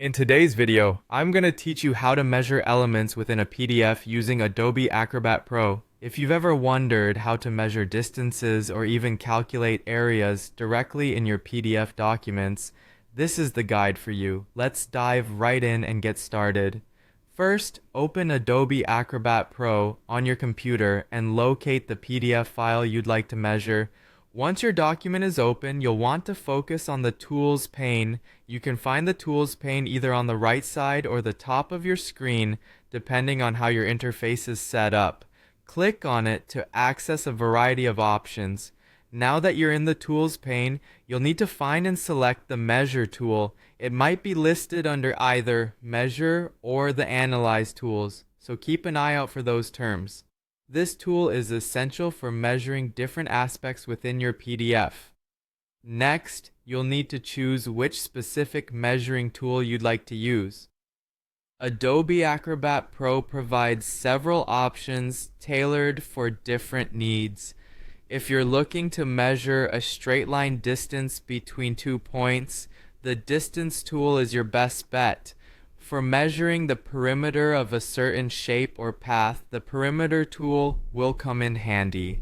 In today's video, I'm going to teach you how to measure elements within a PDF using Adobe Acrobat Pro. If you've ever wondered how to measure distances or even calculate areas directly in your PDF documents, this is the guide for you. Let's dive right in and get started. First, open Adobe Acrobat Pro on your computer and locate the PDF file you'd like to measure. Once your document is open, you'll want to focus on the Tools pane. You can find the Tools pane either on the right side or the top of your screen, depending on how your interface is set up. Click on it to access a variety of options. Now that you're in the Tools pane, you'll need to find and select the Measure tool. It might be listed under either Measure or the Analyze tools, so keep an eye out for those terms. This tool is essential for measuring different aspects within your PDF. Next, you'll need to choose which specific measuring tool you'd like to use. Adobe Acrobat Pro provides several options tailored for different needs. If you're looking to measure a straight line distance between 2 points, the Distance tool is your best bet. For measuring the perimeter of a certain shape or path, the Perimeter tool will come in handy.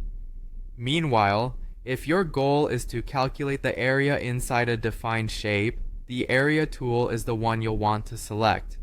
Meanwhile, if your goal is to calculate the area inside a defined shape, the Area tool is the one you'll want to select.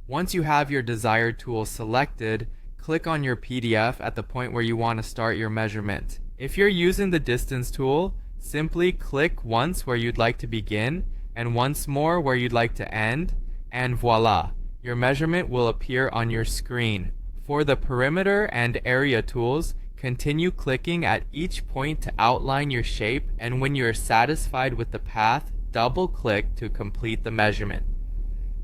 Once you have your desired tool selected, click on your PDF at the point where you want to start your measurement. If you're using the Distance tool, simply click once where you'd like to begin and once more where you'd like to end, and voila, your measurement will appear on your screen. For the Perimeter and Area tools, continue clicking at each point to outline your shape, and when you are satisfied with the path, double-click to complete the measurement.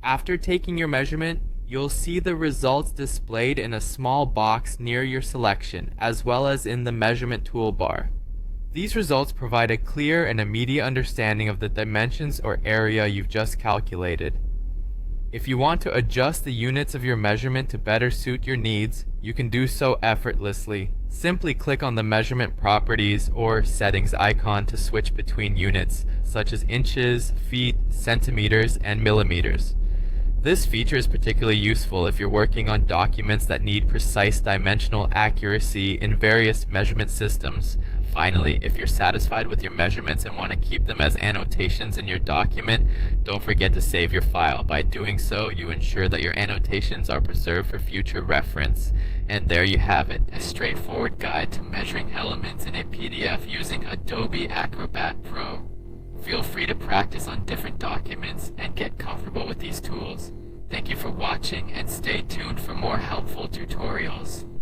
After taking your measurement, you'll see the results displayed in a small box near your selection, as well as in the measurement toolbar. These results provide a clear and immediate understanding of the dimensions or area you've just calculated. If you want to adjust the units of your measurement to better suit your needs, you can do so effortlessly. Simply click on the Measurement Properties or Settings icon to switch between units, such as inches, feet, centimeters, and millimeters. This feature is particularly useful if you're working on documents that need precise dimensional accuracy in various measurement systems. Finally, if you're satisfied with your measurements and want to keep them as annotations in your document, don't forget to save your file. By doing so, you ensure that your annotations are preserved for future reference. And there you have it, a straightforward guide to measuring elements in a PDF using Adobe Acrobat Pro. Feel free to practice on different documents and get comfortable with these tools. Thank you for watching and stay tuned for more helpful tutorials.